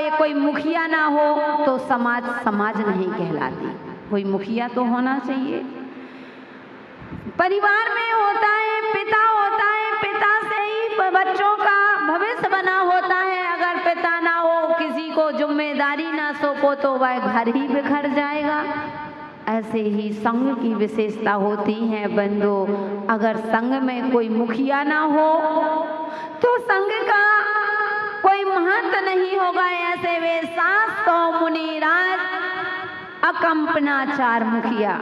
वाले कोई मुखिया ना हो तो समाज समाज नहीं कहलाती। कोई मुखिया तो होना चाहिए। परिवार में होता है, पिता होता है, पिता से ही बच्चों का भविष्य बना होता है। अगर पिता ना हो, किसी को जिम्मेदारी ना सौंपो तो वह घर ही बिखर जाएगा। ऐसे ही संघ की विशेषता होती है बंधु। अगर संघ में कोई मुखिया ना हो तो संघ का कोई महत्व नहीं होगा। ऐसे वे 700 मुनिराज अकंपनाचार मुखिया,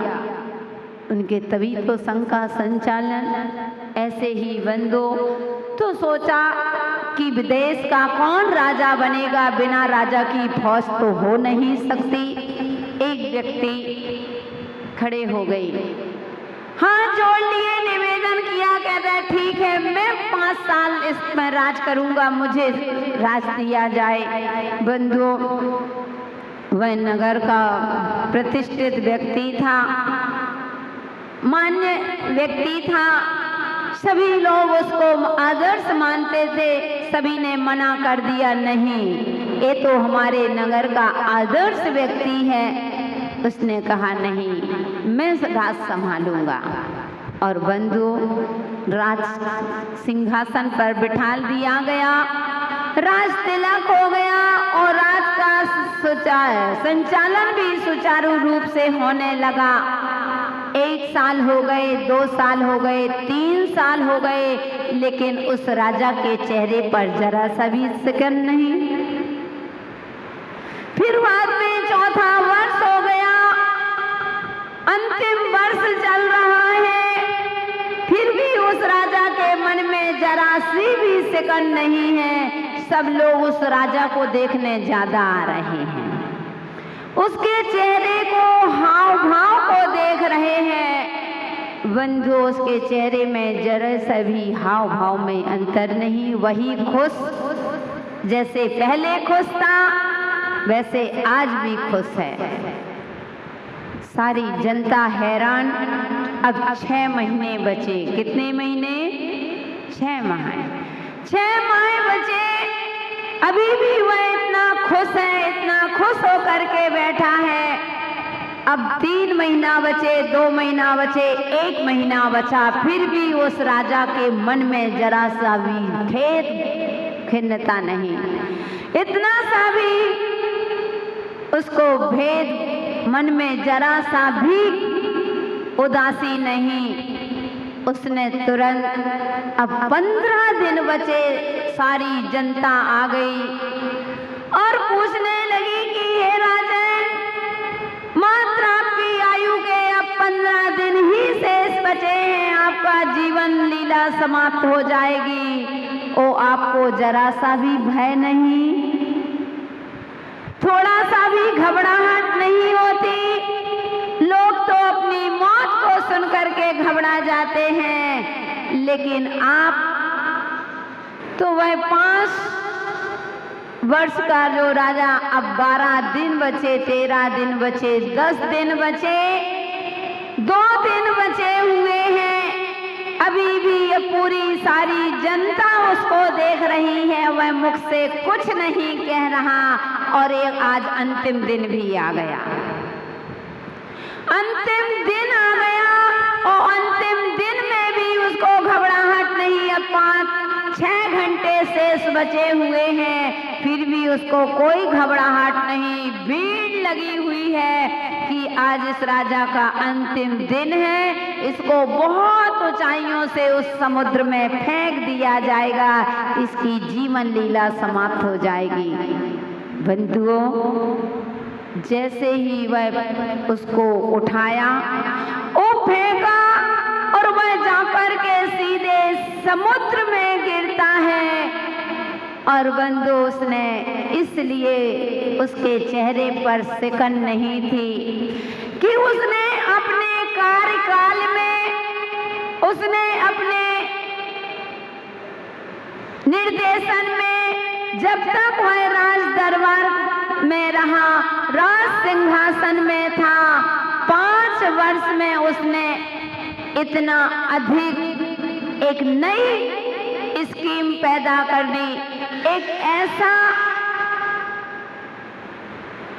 उनके तभी तो संघ का संचालन। ऐसे ही बंधु तो सोचा कि विदेश का कौन राजा बनेगा, बिना राजा की फौज तो हो नहीं सकती। एक व्यक्ति खड़े हो गई, हाथ जोड़ लिए, निवेदन किया, कहता है ठीक है मैं 5 साल इसमें राज करूंगा, मुझे राज दिया जाए। बंधु वह नगर का प्रतिष्ठित व्यक्ति था, मान्य व्यक्ति था, सभी लोग उसको आदर्श मानते थे। सभी ने मना कर दिया, नहीं ये तो हमारे नगर का आदर्श व्यक्ति है। उसने कहा नहीं, मैं राज संभालूंगा। और बंधु राज सिंहासन पर बिठा दिया गया, राज तिलक हो गया और राज का संचालन भी सुचारू रूप से होने लगा। 1 साल हो गए, 2 साल हो गए, 3 साल हो गए, लेकिन उस राजा के चेहरे पर जरा सा भी सिकन नहीं। फिर बाद में 4था वर्ष हो गया, अंतिम वर्ष चल रहा है, फिर भी उस राजा के मन में जरा सी भी सिकन नहीं है। सब लोग उस राजा को देखने ज्यादा आ रहे हैं, उसके चेहरे को, हाव भाव को देख रहे हैं। बंधु उसके चेहरे में जरा सा भी हाव भाव में अंतर नहीं। वही खुश, जैसे पहले खुश था वैसे आज भी खुश है। सारी जनता हैरान। अब 6 महीने बचे। कितने महीने? 6 माह। 6 माह बचे, अभी भी वह इतना खुश है, इतना खुश होकर के बैठा है। अब 3 महीना बचे, 2 महीना बचे, 1 महीना बचा, फिर भी उस राजा के मन में जरा सा भी खेद खिन्नता नहीं, इतना सा भी उसको भेद मन में जरा सा भी उदासी नहीं। उसने तुरंत, अब 15 दिन बचे, सारी जनता आ गई और पूछने लगी कि हे राजन, मात्र आपकी आयु के अब 15 दिन ही शेष बचे हैं, आपका जीवन लीला समाप्त हो जाएगी। ओ आपको जरा सा भी भय नहीं, थोड़ा सा भी घबराहट नहीं होती? लोग तो अपनी मौत को सुनकर के घबरा जाते हैं, लेकिन आप तो वह 5 वर्ष का जो राजा, अब 12 दिन बचे, 13 दिन बचे, 10 दिन बचे, 2 दिन बचे हुए हैं। अभी भी ये पूरी सारी जनता उसको देख रही है, वह मुख से कुछ नहीं कह रहा। और एक आज अंतिम दिन भी आ गया, अंतिम दिन आ गया और अंतिम दिन में भी उसको घबराहट नहीं। अब 5-6 घंटे शेष बचे हुए हैं, फिर भी उसको कोई घबराहट नहीं। भीड़ लगी हुई है कि आज इस राजा का अंतिम दिन है, इसको बहुत ऊंचाइयों से उस समुद्र में फेंक दिया जाएगा, इसकी जीवन लीला समाप्त हो जाएगी। बंधुओं, जैसे ही वह उसको उठाया, वो फेंका और वह जाकर के सीधे समुद्र में गिरता है। और बंधु उसने इसलिए उसके चेहरे पर सिकन नहीं थी कि उसने अपने कार्यकाल में, उसने अपने निर्देशन में, जब तक वह राज दरबार में रहा, राज सिंहासन में था, 5 वर्ष में उसने इतना अधिक एक नई स्कीम पैदा कर दी, एक ऐसा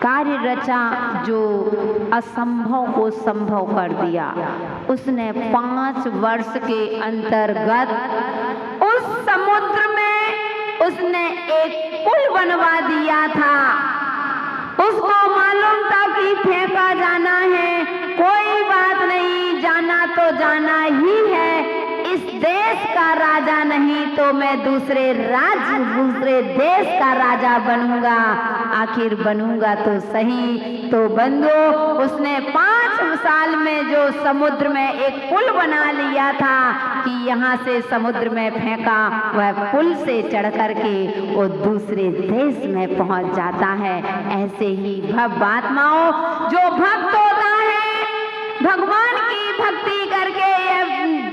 कार्य रचा जो असंभव को संभव कर दिया। उसने 5 वर्ष के अंतर्गत उस समुद्र में उसने एक पुल बनवा दिया था। उसको मालूम था कि फेंका जाना है, कोई बात नहीं, जाना तो जाना ही है। इस देश का राजा नहीं तो मैं दूसरे देश का राजा बनूंगा, आखिर बनूंगा तो सही। तो बंधु, उसने 5 साल में जो समुद्र में एक पुल बना लिया था कि यहाँ से समुद्र में फेंका, वह पुल से चढ़ करके वो दूसरे देश में पहुंच जाता है। ऐसे ही भक्तात्माओं, जो भक्त होता है, भगवान की भक्ति करके ये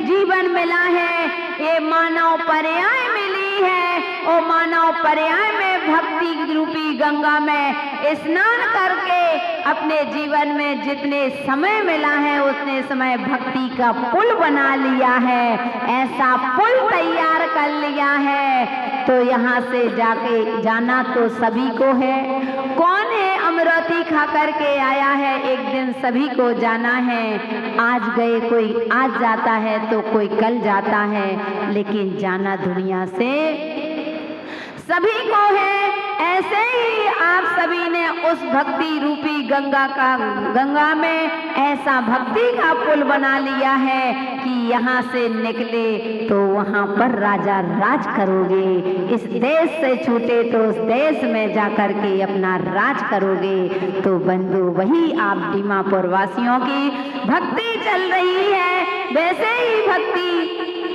जीवन मिला है, ये मानव पर्याय मिली है। वो मानव पर्याय में भक्ति रूपी गंगा में स्नान करके अपने जीवन में जितने समय मिला है उतने समय भक्ति का पुल बना लिया है, ऐसा पुल तैयार कर लिया है। तो यहाँ से जाके जाना तो सभी को है। कौन है अमृति खा करके आया है, एक दिन सभी को जाना है। आज गए कोई आज जाता है तो कोई कल जाता है, लेकिन जाना दुनिया से सभी को है। ऐसे ही आप सभी ने उस भक्ति रूपी गंगा में ऐसा भक्ति का पुल बना लिया है कि यहाँ से निकले तो वहाँ पर राजा राज करोगे, इस देश से छूटे तो उस देश में जाकर के अपना राज करोगे। तो बंधु, वही आप दीमापुर वासियों की भक्ति चल रही है, वैसे ही भक्ति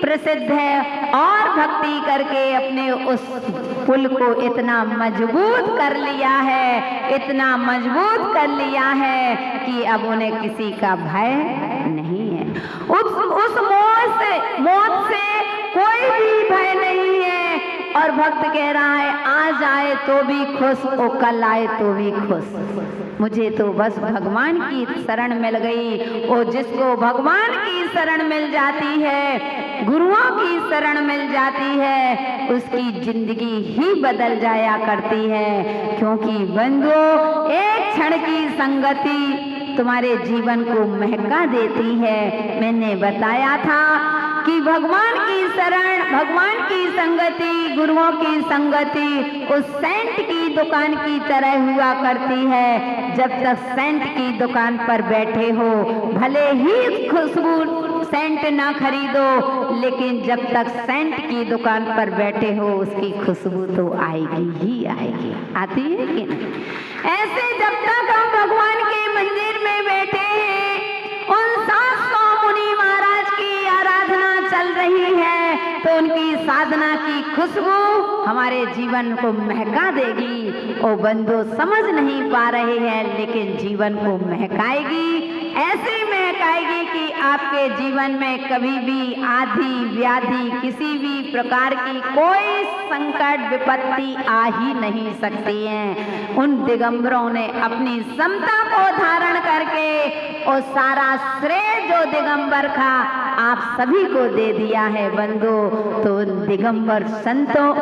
प्रसिद्ध है। और भक्ति करके अपने उस पुल को इतना मजबूत कर लिया है, इतना मजबूत कर लिया है कि अब उन्हें किसी का भय नहीं है। उस मौत से कोई भी भय नहीं है। और भक्त कह रहा है, आज आए तो भी खुश और कल आए तो भी खुश, मुझे तो बस भगवान की शरण मिल गई। और जिसको भगवान की शरण मिल जाती है, गुरुओं की शरण मिल जाती है, उसकी जिंदगी ही बदल जाया करती है। क्योंकि बंधु, एक क्षण की संगति तुम्हारे जीवन को महका देती है। मैंने बताया था कि भगवान की शरण, भगवान की संगति, गुरुओं की संगति उस सेंट की दुकान की तरह हुआ करती है। जब तक सेंट की दुकान पर बैठे हो, भले ही खुशबू सेंट ना खरीदो, लेकिन जब तक सेंट की दुकान पर बैठे हो उसकी खुशबू तो आएगी ही आएगी। आती है कि नहीं? ऐसे जब तक हम भगवान के मंदिर में बैठे हैं, उन 700 मुनि महाराज की आराधना चल रही है, तो उनकी साधना की खुशबू हमारे जीवन को महका देगी। ओ बंधु, समझ नहीं पा रहे हैं, लेकिन जीवन को महकाएगी, ऐसे महकाएगी कि आपके जीवन में कभी भी आधी व्याधि, किसी भी प्रकार की कोई संकट विपत्ति आ ही नहीं सकती है। उन दिगंबरों ने अपनी समता को धारण करके और सारा श्रेय जो दिगंबर का आप सभी को दे दिया है बंधु। तो दिगंबर संतों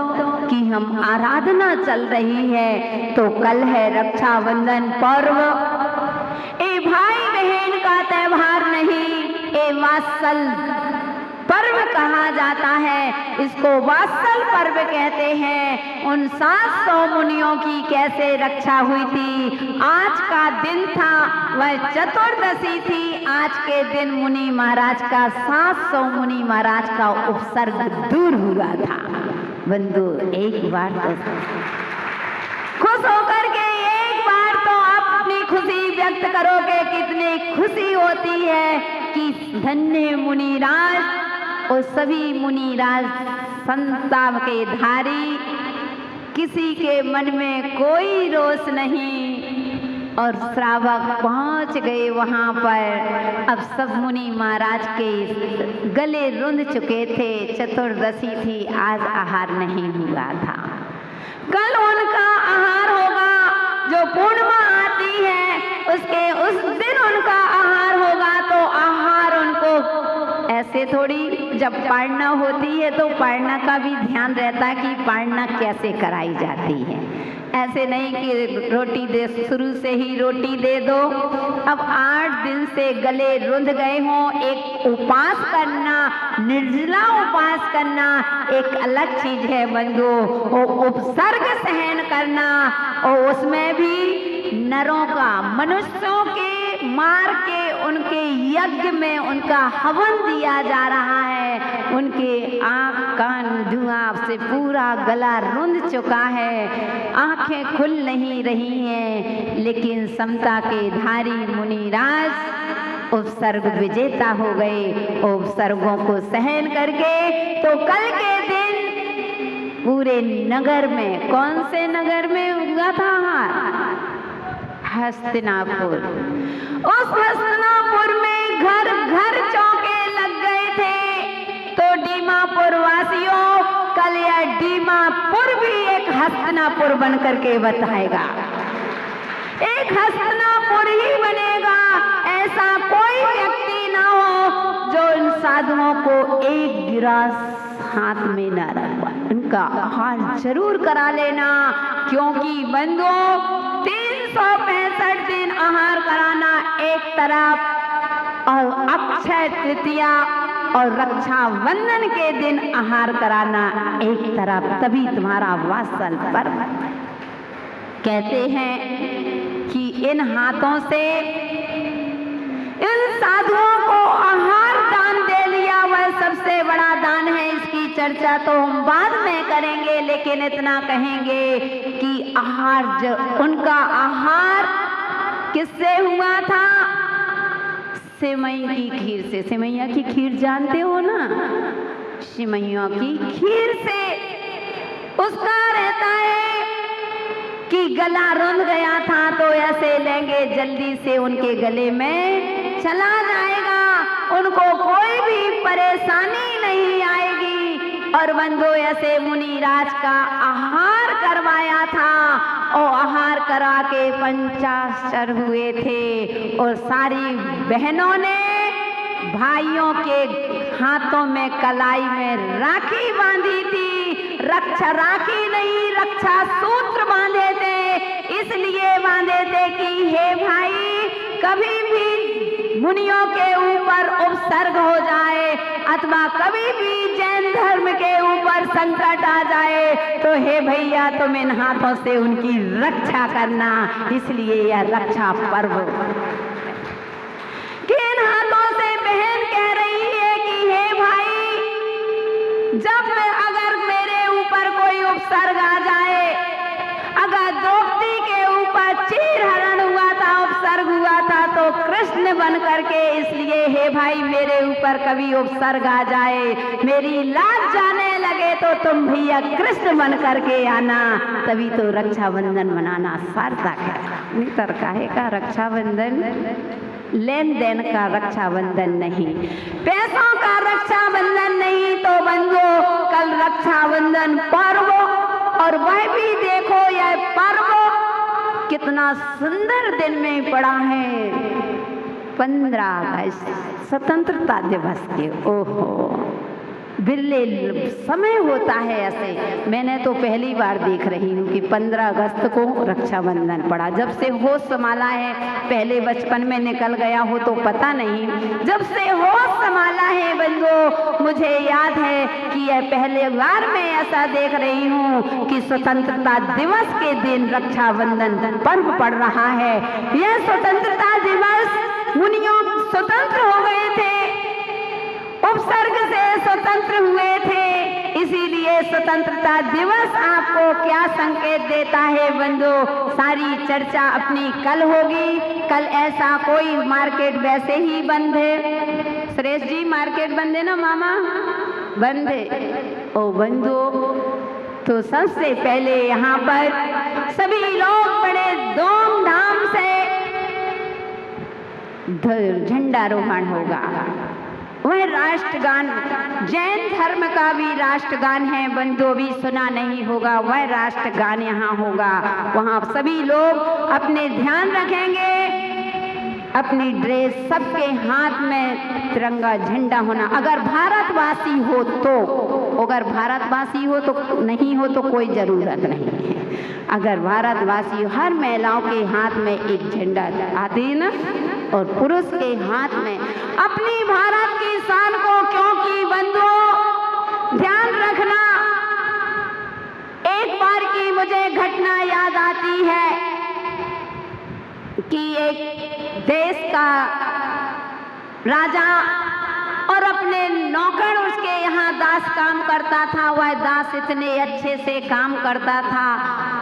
की हम आराधना चल रही है। तो कल है रक्षाबंधन पर्व, ए भाई बहन का त्योहार नहीं, ए वात्सल पर्व कहा जाता है। इसको वात्सल पर्व कहते हैं। उन 700 मुनियों की कैसे रक्षा हुई थी। आज का दिन था, वह चतुर्दशी थी। आज के दिन मुनि महाराज का 700 मुनि महाराज का उपसर्ग दूर हुआ था। बंधु, एक बार तो खुश होकर के एक बार तो आप अपनी खुशी व्यक्त करोगे। कितनी खुशी होती है कि धन्य मुनिराज और सभी मुनिराज संता के धारी, किसी के मन में कोई रोष नहीं। और श्रावक पहुंच गए वहां पर। अब सब मुनि महाराज के गले रुंध चुके थे। चतुर्दशी थी, आज आहार नहीं हुआ था। कल उनका आहार होगा। जो पूर्णिमा आती है उस दिन उनका आहार होगा। तो आहार उनको ऐसे थोड़ी, जब पारणा होती है तो पारणा का भी ध्यान रहता है कि पारणा कैसे कराई जाती है। ऐसे नहीं कि रोटी दे, शुरू से ही रोटी दे दो। अब 8 दिन से गले रुंध गए हों, एक उपवास करना, निर्जला उपवास करना एक अलग चीज है बंधु। वो उपसर्ग सहन करना, और उसमें भी नरों का, मनुष्यों के मार के उनके यज्ञ में उनका हवन दिया जा रहा है। उनके आँख कान धुआं से पूरा गला रुंध चुका है, आंखें खुल नहीं रही हैं, लेकिन समता के धारी मुनिराज उपसर्ग विजेता हो गए। उपसर्गों को सहन करके तो कल के दिन पूरे नगर में, कौन से नगर में हुआ था? हस्तिनापुर। उस हस्तिनापुर में घर घर चौके लग गए थे। तो दीमापुर वासियों, कल यह दीमापुर भी एक हस्तिनापुर बन करके बताएगा, एक हस्तिनापुर ही बनेगा। ऐसा कोई व्यक्ति ना हो जो इन साधुओं को एक गिलास हाथ में न रखवा, इनका आहार जरूर करा लेना। क्योंकि बंधुओं 365 दिन आहार कराना एक तरफ, और अक्षय तृतीया और रक्षाबंधन के दिन आहार कराना एक तरफ, तभी तुम्हारा वात्सल पर्व। कहते हैं कि इन हाथों से इन साधुओं को आहार दान दे लिया, वह सबसे बड़ा दान है। इसकी चर्चा तो हम बाद में करेंगे, लेकिन इतना कहेंगे कि आहार, उनका आहार किससे हुआ था? सेवई की खीर से। सेवैया की खीर जानते हो ना? सेवैया की खीर से उसका रहता है कि गला रुंध गया था, तो ऐसे लेंगे जल्दी से उनके गले में चला जाएगा, उनको कोई भी परेशानी नहीं आएगी। और बंधु ऐसे मुनिराज का आहार करवाया था, और आहार करा के पंचाक्षर हुए थे। और सारी बहनों ने भाइयों के हाथों में कलाई में राखी बांधी थी। रक्षा राखी नहीं, रक्षा सूत्र बांधे थे। इसलिए बांधे थे कि हे भाई, कभी भी मुनियों के ऊपर उपसर्ग हो जाए, अथवा कभी भी जैन धर्म के ऊपर संकट आ जाए, तो हे भैया तुम इन हाथों से उनकी रक्षा करना। इसलिए यह रक्षा पर्व कि इन हाथों से बहन कह रही है कि हे भाई, जब अगर मेरे ऊपर कोई उपसर्ग आ जाए, अगर द्रौपदी के ऊपर चीरहरण हुआ था, उपसर्ग हुआ था, तो कृष्ण बन करके, इसलिए हे भाई मेरे ऊपर कभी उपसर्ग आ जाए, मेरी लाज जाने लगे, तो तुम भैया कृष्ण बन करके आना, तभी तो रक्षाबंधन मनाना सार्थक है। नितर काहे का रक्षाबंधन? लेन देन का रक्षाबंधन नहीं, पैसों का रक्षाबंधन नहीं। तो बंधु कल रक्षाबंधन पर्व, और वह भी देखो यह पर्व कितना सुंदर दिन में पड़ा है। 15 अगस्त स्वतंत्रता दिवस के, ओहो बिरले समय होता है ऐसे। मैंने तो पहली बार देख रही हूँ कि 15 अगस्त को रक्षाबंधन पड़ा। जब से होश संभाला है, पहले बचपन में निकल गया हो तो पता नहीं, जब से होश संभाला है बंधु, मुझे याद है कि यह पहले बार मैं ऐसा देख रही हूँ कि स्वतंत्रता दिवस के दिन रक्षाबंधन पर्व पड़ रहा है। यह स्वतंत्रता दिवस मुनियों स्वतंत्र हो गए थे, उपसर्ग से स्वतंत्र हुए थे, इसीलिए स्वतंत्रता दिवस आपको क्या संकेत देता है बंधु? सारी चर्चा अपनी कल होगी। कल ऐसा कोई मार्केट वैसे ही बंद है। सुरेश जी मार्केट बंद है ना मामा? बंद है। ओ बंधु, तो सबसे पहले यहाँ पर सभी लोग बड़े धूमधाम से झंडारोहण होगा। वह राष्ट्रगान जैन धर्म का भी राष्ट्रगान है बंधु, भी सुना नहीं होगा। वह राष्ट्रगान यहाँ होगा। वहाँ सभी लोग अपने ध्यान रखेंगे, अपनी ड्रेस, सबके हाथ में तिरंगा झंडा होना। अगर भारतवासी हो तो, अगर भारतवासी हो तो, नहीं हो तो कोई जरूरत नहीं है। अगर भारतवासी हर महिलाओं के हाथ में एक झंडा आते ना और पुरुष के हाथ में अपनी भारत की शान को, क्योंकि बंधुओं ध्यान रखना, एक बार की मुझे घटना याद आती है कि एक देश का राजा और अपने नौकर उसके यहाँ दास काम करता था। वह दास इतने अच्छे से काम करता था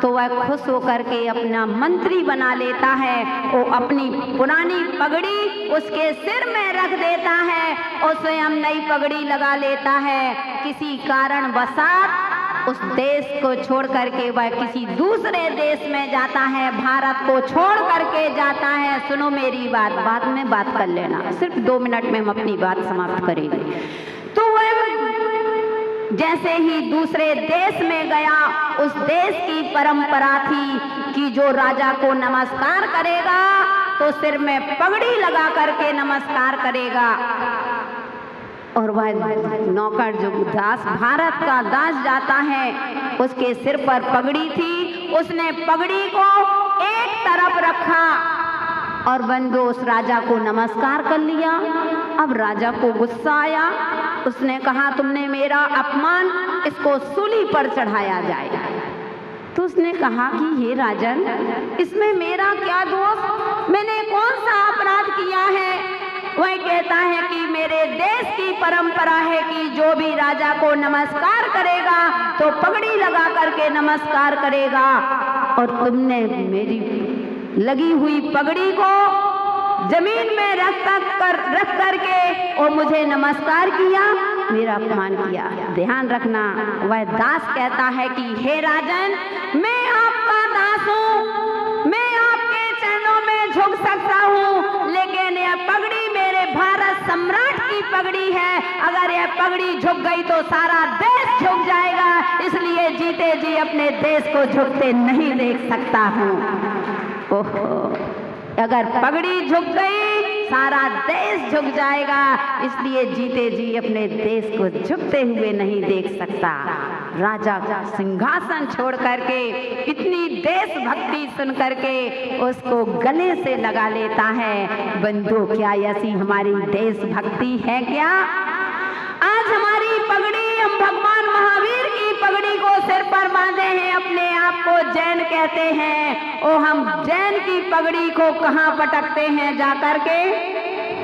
तो वह खुश होकर के अपना मंत्री बना लेता है। वो अपनी पुरानी पगड़ी उसके सिर में रख देता है और स्वयं नई पगड़ी लगा लेता है। किसी कारणवशात उस देश को छोड़ करके वह किसी दूसरे देश में जाता है, भारत को छोड़ करके जाता है। सुनो मेरी बात, बाद में बात कर लेना, सिर्फ 2 मिनट में हम अपनी बात समाप्त करेंगे। तो वह जैसे ही दूसरे देश में गया, उस देश की परंपरा थी कि जो राजा को नमस्कार करेगा तो सिर में पगड़ी लगा करके नमस्कार करेगा। और वह नौकर जो दास, भारत का दास जाता है, उसके सिर पर पगड़ी थी, उसने पगड़ी को एक तरफ रखा और बंधु उस राजा को नमस्कार कर लिया। अब राजा को गुस्सा आया, उसने कहा तुमने मेरा अपमान, इसको सूली पर चढ़ाया जाए। तो उसने कहा कि हे राजन, इसमें मेरा क्या दोष, मैंने कौन सा अपराध किया है। वह कहता है कि मेरे देश की परंपरा है कि जो भी राजा को नमस्कार करेगा तो पगड़ी लगा करके नमस्कार करेगा, और तुमने मेरी लगी हुई पगड़ी को जमीन में रख करके और मुझे नमस्कार किया, मेरा अपमान किया। ध्यान रखना, वह दास कहता है कि हे राजन, मैं आपका दास हूँ, मैं आपके चरणों में झुक सकता हूँ, लेकिन यह पगड़ी मेरे भारत सम्राट की पगड़ी है। अगर यह पगड़ी झुक गई तो सारा देश झुक जाएगा, इसलिए जीते जी अपने देश को झुकते नहीं देख सकता हूँ। ओहो, अगर पगड़ी झुक गई सारा देश झुक जाएगा, इसलिए जीते जी अपने देश को झुकते हुए नहीं देख सकता। राजा सिंहासन छोड़ करके इतनी देशभक्ति सुन करके उसको गले से लगा लेता है। बंधु, क्या ऐसी हमारी देशभक्ति है क्या? आज हमारी पगड़ी, हम भगवान महावीर की पगड़ी को सिर पर बांधे हैं, अपने आप को जैन कहते हैं, और हम जैन की पगड़ी को कहाँ पटकते हैं? जाकर के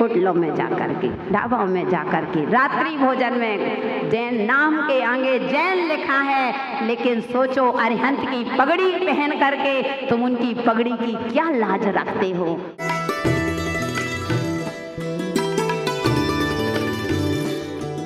होटलों में जाकर के, ढाबों में जाकर के, रात्रि भोजन में जैन नाम के आगे जैन लिखा है, लेकिन सोचो अरिहंत की पगड़ी पहन करके तुम उनकी पगड़ी की क्या लाज रखते हो।